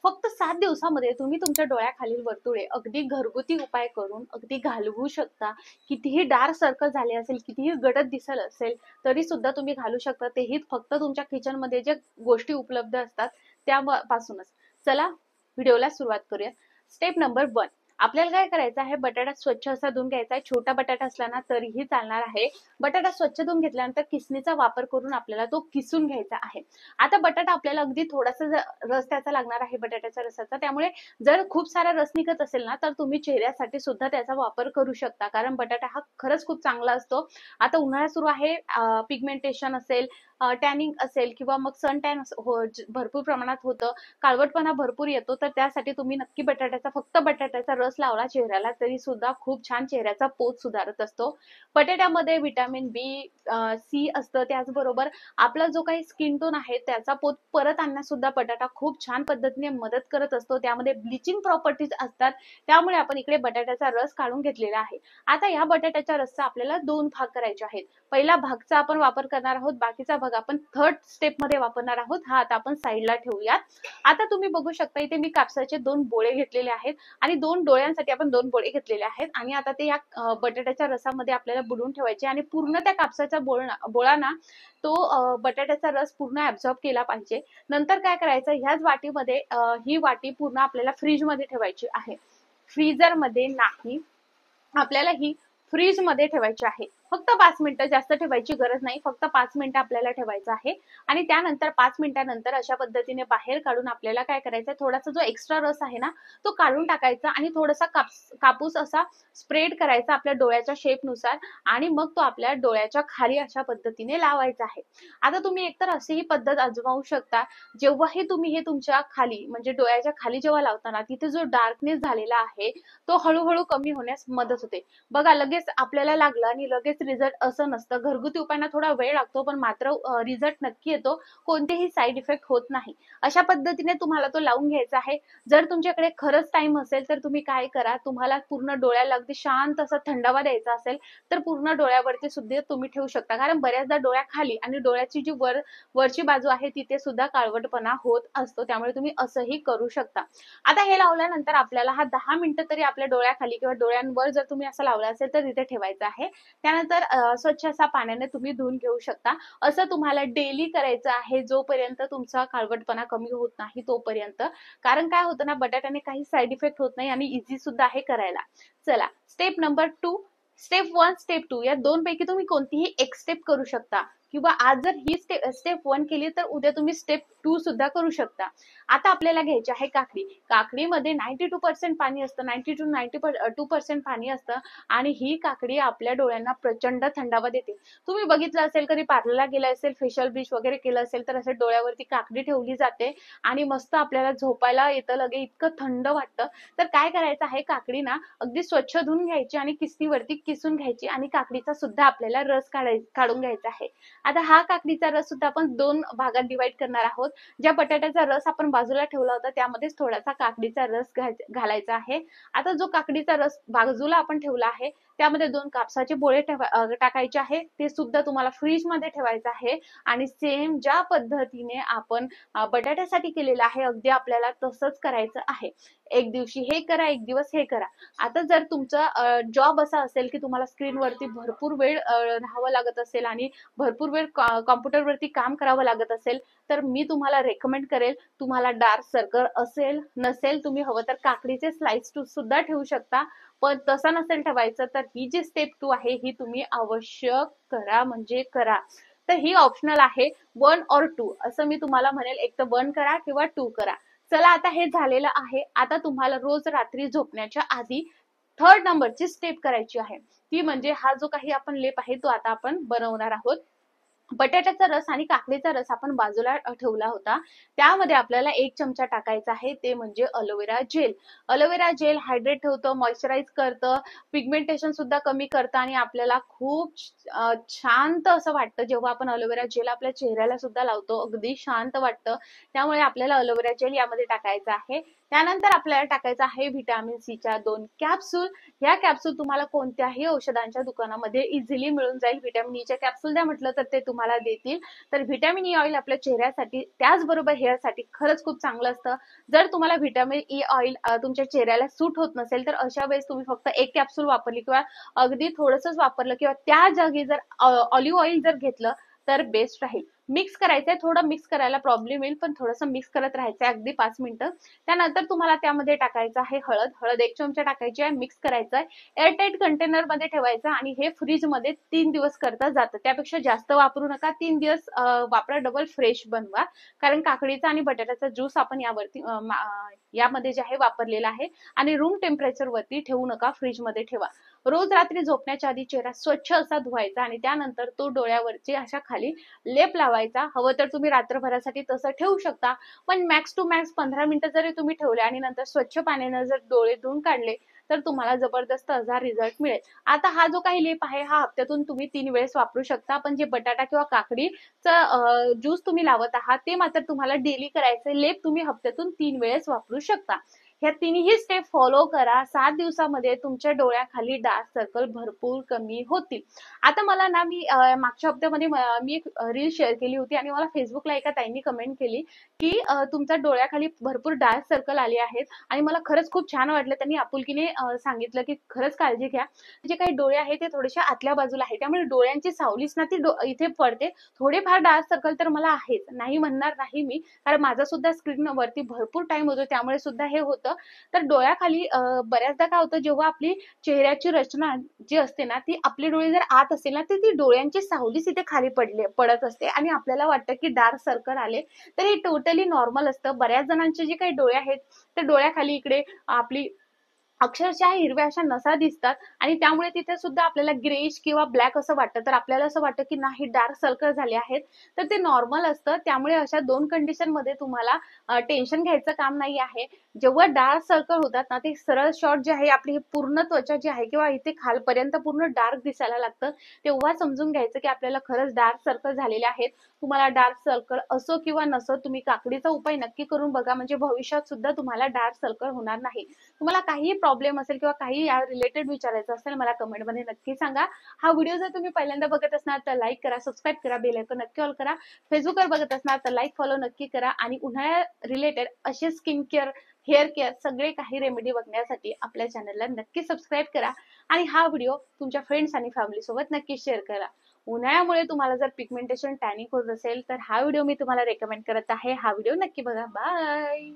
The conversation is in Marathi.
फक्त 7 दिवसामध्ये तुम्ही तुमच्या डोळ्याखालील वर्तुळे अगदी घरगुती उपाय करून अगदी घालवू शकता. कितीही डार्क सर्कल झाले असेल, कितीही गडद दिसत असेल, तरी सुद्धा तुम्ही घालू शकता. तेही फक्त तुमच्या किचनमध्ये जे गोष्टी उपलब्ध असतात त्यापासूनच. चला व्हिडिओला सुरुवात करूया. Step number 1. आपल्याला काय करायचं आहे, बटाटा स्वच्छ असा धुवून घ्यायचा आहे. छोटा बटाटा असला ना तरीही चालणार आहे. बटाटा स्वच्छ धुवून घेतल्यानंतर किसणीचा वापर करून आपल्याला तो किसून घ्यायचा आहे. आता बटाटा आपल्याला अगदी थोडासा रस त्याचा लागणार आहे बटाट्याच्या रसाचा, त्यामुळे जर खूप सारा रस निघत असेल ना तर तुम्ही चेहऱ्यासाठी सुद्धा त्याचा वापर करू शकता, कारण बटाटा हा खरंच खूप चांगला असतो. आता उन्हाळा सुरू आहे, पिगमेंटेशन असेल, टॅनिंग असेल किंवा मग सन टॅन भरपूर प्रमाणात होतं, काळवटपणा भरपूर येतो, तर त्यासाठी तुम्ही नक्की फक्त बटाट्याचा रस लावला चेहऱ्याला तरी सुद्धा खूप छान चेहऱ्याचा पोत सुधारत असतो. बटाट्यामध्ये व्हिटॅमिन बी, सी असतं. त्याचबरोबर आपला जो काही स्किन टोन आहे त्याचा पोत परत आणण्यास सुद्धा बटाटा खूप छान पद्धतीने मदत करत असतो. त्यामध्ये ब्लिचिंग प्रॉपर्टीज असतात, त्यामुळे आपण इकडे बटाट्याचा रस काढून घेतलेला आहे. आता या बटाट्याच्या रसचा आपल्याला 2 भाग करायचे आहेत. पहिला भागचा आपण वापर करणार आहोत, बाकीचा भाग आपण थर्ड स्टेप मध्ये वापरणार आहोत. हा आता आपण साईडला ठेवूयात. आता तुम्ही बघू शकता इथे मी कापसाचे 2 बोळे घेतलेले आहेत आणि 2 डोळ्यांसाठी आपण 2 बोळे घेतलेले आहेत आणि आता ते या बटाट्याच्या रसामध्ये आपल्याला बुडवून ठेवायचे आणि पूर्ण त्या कापसाचा बोळा ना तो बटाट्याचा रस पूर्ण ऍब्झॉर्ब केला पाहिजे. नंतर काय करायचं, ह्याच वाटीमध्ये ही वाटी पूर्ण आपल्याला फ्रीज मध्ये ठेवायची आहे. फ्रीजर मध्ये नाही, आपल्याला ही फ्रीज मध्ये ठेवायची आहे. फक्त 5 मिनिटं, जास्त ठेवायची गरज नाही, फक्त 5 मिनिटं आपल्याला ठेवायचं आहे. आणि त्यानंतर 5 मिनिटांनंतर अशा पद्धतीने बाहेर काढून आपल्याला काय करायचं, थोडासा जो एक्स्ट्रा रस आहे ना तो काढून टाकायचा आणि थोडासा कापूस असा स्प्रेड करायचा आपल्या डोळ्याच्या शेपनुसार आणि मग तो आपल्या डोळ्याच्या खाली अशा पद्धतीने लावायचा आहे. आता तुम्ही एकतर अशी ही पद्धत आजमावू शकता. जेव्हाही तुम्ही हे तुमच्या खाली म्हणजे डोळ्याच्या खाली जेव्हा लावताना तिथे जो डार्कनेस झालेला आहे तो हळूहळू कमी होण्यास मदत होते. बघा, लगेच आपल्याला लागलं आणि लगेच रिझल्ट असं नसतं. घरगुती उपायांना थोडा वेळ लागतो, पण मात्र रिझल्ट नक्की येतो. कोणतेही साईड इफेक्ट होत नाही. अशा पद्धतीने तुम्हाला तो लावून घ्यायचा आहे. जर तुमच्याकडे खरंच टाइम असेल तर तुम्ही काय करा, तुम्हाला पूर्ण डोळ्याला अगदी शांत असा थंडावा द्यायचा असेल तर पूर्ण डोळ्यावरती सुद्धा तुम्ही ठेवू शकता, कारण बऱ्याचदा डोळ्याखाली आणि डोळ्याची जी वरची बाजू आहे तिथे सुद्धा काळवटपणा होत असतो, त्यामुळे तुम्ही असंही करू शकता. आता हे लावल्यानंतर आपल्याला हा 10 मिनिटं तरी आपल्या डोळ्याखाली किंवा डोळ्यांवर जर तुम्ही असं लावलं असेल तर तिथे ठेवायचं आहे. त्यानंतर स्वच्छ असा पाण्याने तुम्ही धुवून घेऊ शकता. असं तुम्हाला डेली करायचं आहे जोपर्यंत तुमचा काळवटपणा कमी होत नाही तोपर्यंत, कारण काय होतं ना, बटाट्याने काही साईड इफेक्ट होत नाही आणि इझी सुद्धा आहे करायला. चला स्टेप नंबर 2. स्टेप 1, स्टेप 2 या दोन पैकी तुम्ही कोणतीही एक स्टेप करू शकता, किंवा आज जर ही स्टेप 1 केली तर उद्या तुम्ही स्टेप 2 सुद्धा करू शकता. आता आपल्याला घ्यायची आहे काकडी. काकडीमध्ये 92% पाणी असतं, 90 to 92% पाणी असतं आणि ही काकडी आपल्या डोळ्यांना प्रचंड थंडावा देते. तुम्ही बघितलं असेल, कधी पार्लरला गेला असेल, फेशियल ब्लीच वगैरे केलं असेल तर असं डोळ्यावरती काकडी ठेवली जाते आणि मस्त आपल्याला झोपायला येतं, लगे इतकं थंड वाटतं. तर काय करायचं आहे, काकडी ना अगदी स्वच्छ धुवून घ्यायची आणि किस्तीवरती किसून घ्यायची आणि काकडीचा सुद्धा आपल्याला रस काढून घ्यायचा आहे. आता हा काकडीचा रस सुद्धा आपण 2 भागात डिवाइड करणार आहोत. ज्या बटाट्याचा रस आपण बाजूला ठेवला होता त्यामध्येच थोडासा काकडीचा रस घालायचा आहे. आता जो काकडीचा रस बाजूला आपण ठेवला आहे त्यामध्ये 2 कापसाचे बोळे टाकायचे आहे. ते सुद्धा तुम्हाला फ्रीज मध्ये ठेवायचं आहे आणि सेम ज्या पद्धतीने आपण बटाट्यासाठी केलेलं आहे अगदी आपल्याला तसंच करायचं आहे. एक दिवशी हे करा, एक दिवस हे करा. आता जर तुमचा जॉब असा असेल की तुम्हाला स्क्रीनवरती भरपूर वेळ राहावं लागत असेल आणि भरपूर वेळ कॉम्प्युटरवरती काम करावं लागत असेल तर मी तुम्हाला रेकमेंड करेल, तुम्हाला डार्क सर्कल असेल नसेल, तुम्ही हवं तर काकडीचे स्लाइस सुद्धा ठेवू शकता. पण तसं नसेल ठेवायचं तर ही जी स्टेप 2 आहे ही तुम्ही अवश्य करा, म्हणजे करा. तर ही ऑप्शनल आहे, 1 or 2 असं मी तुम्हाला म्हणेल. एक तर 1 करा किंवा 2 करा. चला आता हे झालेलं आहे. आता तुम्हाला रोज रात्री झोपण्याच्या आधी थर्ड नंबरची स्टेप करायची आहे. ती म्हणजे हा जो काही आपण लेप आहे तो आता आपण बनवणार आहोत. बटाट्याचा रस आणि काकडीचा रस आपण बाजूला ठेवला होता, त्यामध्ये आपल्याला 1 चमचा टाकायचा आहे, ते म्हणजे aloe vera gel. Aloe vera gel hydrate ठेवतं, मॉइश्चराइज करतं, पिगमेंटेशन सुद्धा कमी करतं आणि आपल्याला खूप शांत असं वाटतं जेव्हा आपण अलोवेरा जेल आपल्या चेहऱ्याला सुद्धा लावतो, अगदी शांत वाटतं. त्यामुळे आपल्याला अलोवेरा जेल यामध्ये टाकायचं आहे. त्यानंतर आपल्याला टाकायचं आहे व्हिटॅमिन सीच्या 2 कॅप्सूल. ह्या कॅप्सूल तुम्हाला कोणत्याही औषधांच्या दुकानामध्ये इझिली मिळून जाईल. व्हिटॅमिन ईच्या कॅप्सूल द्या म्हटलं तर ते तुम्हाला तुम्हाला देतील. तर व्हिटॅमिन ई ऑइल आपल्या चेहऱ्यासाठी त्याचबरोबर हेअरसाठी खरंच खूप चांगलं असतं. जर तुम्हाला व्हिटॅमिन ई ऑइल तुमच्या चेहऱ्याला सूट होत नसेल तर अशा वेळेस तुम्ही फक्त एक कॅप्सूल वापरली किंवा अगदी थोडंसंच वापरलं किंवा त्या जागी जर ऑलिव्ह ऑइल जर घेतलं तर बेस्ट राहील. मिक्स करायचंय, थोडं मिक्स करायला प्रॉब्लेम येईल पण थोडंसं मिक्स करत राहायचंय अगदी 5 मिनिटं. त्यानंतर तुम्हाला त्यामध्ये टाकायचं आहे हळद. हळद 1 चमचा टाकायची आहे, मिक्स करायचं आहे, एअरटाईट कंटेनर मध्ये ठेवायचं आणि हे फ्रीज मध्ये 3 दिवस करता जातं. त्यापेक्षा जास्त वापरू नका. 3 दिवस वापरा, डबल फ्रेश बनवा. कारण काकडीचा आणि बटाट्याचा ज्यूस आपण यावरती यामध्ये जे आहे वापरलेला आहे. आणि रूम टेम्परेचर वरती ठेवू नका, फ्रीज मध्ये ठेवा. रोज रात्री झोपण्याच्या आधी चेहरा स्वच्छ असा धुवायचा आणि त्यानंतर तो डोळ्यावरची अशा खाली लेप लावायचा. हवं तर तुम्ही रात्रभरासाठी तसं ठेवू शकता, पण मॅक्स टू मॅक्स 15 मिनिटं जरी तुम्ही ठेवले आणि नंतर स्वच्छ पाण्याने जर डोळे धुवून काढले तर तुम्हाला जबरदस्त असा रिझल्ट मिळेल. आता हा जो काही लेप आहे हा हप्त्यातून तुम्ही 3 वेळेस वापरू शकता, पण जे बटाटा किंवा काकडीचं ज्यूस तुम्ही लावत आहात ते मात्र तुम्हाला डेली करायचं. लेप तुम्ही हप्त्यातून 3 वेळेस वापरू शकता. ह्या तिन्ही स्टेप फॉलो करा. 7 दिवसामध्ये तुमच्या डोळ्याखाली डार्क सर्कल भरपूर कमी होतील. आता मला ना मी मागच्या हप्त्यामध्ये मी एक रील शेअर केली होती आणि मला फेसबुकला एका ताईंनी कमेंट केली की तुमच्या डोळ्याखाली भरपूर डार्क सर्कल आले आहेत आणि मला खरंच खूप छान वाटलं. त्यांनी आपुलकीने सांगितलं की खरंच काळजी घ्या. जे काही डोळे आहेत ते थोडेसे आतल्या बाजूला आहे, त्यामुळे डोळ्यांची सावलीच ना ती इथे पडते. थोडेफार डार्क सर्कल तर मला आहेच, नाही म्हणणार नाही मी, कारण माझा सुद्धा स्क्रीन वरती भरपूर टाइम होतो त्यामुळे सुद्धा हे होतं. तर डोळ्याखाली बऱ्याचदा काय होतं, जेव्हा आपली चेहऱ्याची रचना जी असते ना ती आपले डोळे जर आत असेल ना तर ती डोळ्यांची सावलीच इथे खाली पडत असते आणि आपल्याला वाटतं की डार्क सर्कल आले. तर हे टोटली नॉर्मल असतं. बऱ्याच जणांचे जे काही डोळे आहेत त्या डोळ्याखाली इकडे आपली अक्षरशः हिरव्या अशा नसा दिसतात आणि त्यामुळे तिथे सुद्धा आपल्याला ग्रेश किंवा ब्लॅक असं वाटतं. तर आपल्याला असं वाटतं की नाही डार्क सर्कल झाले आहेत, तर ते नॉर्मल असतं. त्यामुळे अशा 2 कंडिशन मध्ये तुम्हाला टेन्शन घ्यायचं काम नाही आहे. जेव्हा डार्क सर्कल होतात ना ते सरळ शॉर्ट जे आहे आपली पूर्ण त्वचा जी आहे किंवा इथे खालपर्यंत पूर्ण डार्क दिसायला लागतं, तेव्हा समजून घ्यायचं की आपल्याला खरंच डार्क सर्कल झालेले आहेत. तुम्हाला डार्क सर्कल असो किंवा नसो तुम्ही काकडीचा उपाय नक्की करून बघा, म्हणजे भविष्यात सुद्धा तुम्हाला डार्क सर्कल होणार नाही. तुम्हाला काही प्रॉब्लेम असेल किंवा काही या रिलेटेड विचारायचं असेल मला कमेंटमध्ये नक्की सांगा. हा व्हिडिओ जर तुम्ही पहिल्यांदा बघत असणार तर लाईक करा, सबस्क्राईब करा, बेल आयकॉन नक्की ऑल करा. फेसबुकवर बघत असणार तर लाईक फॉलो नक्की करा आणि उन्हाळ्या रिलेटेड असे स्किन केअर, हेअर केअर सगळे काही रेमेडी बघण्यासाठी आपल्या चॅनलला नक्की सबस्क्राईब करा आणि हा व्हिडिओ तुमच्या फ्रेंड्स आणि फॅमिली सोबत नक्की शेअर करा. उन्हाळ्यामुळे तुम्हाला जर पिगमेंटेशन टॅनिंग होत असेल तर हा व्हिडिओ मी तुम्हाला रेकमेंड करत आहे. हा व्हिडिओ नक्की बघा. बाय.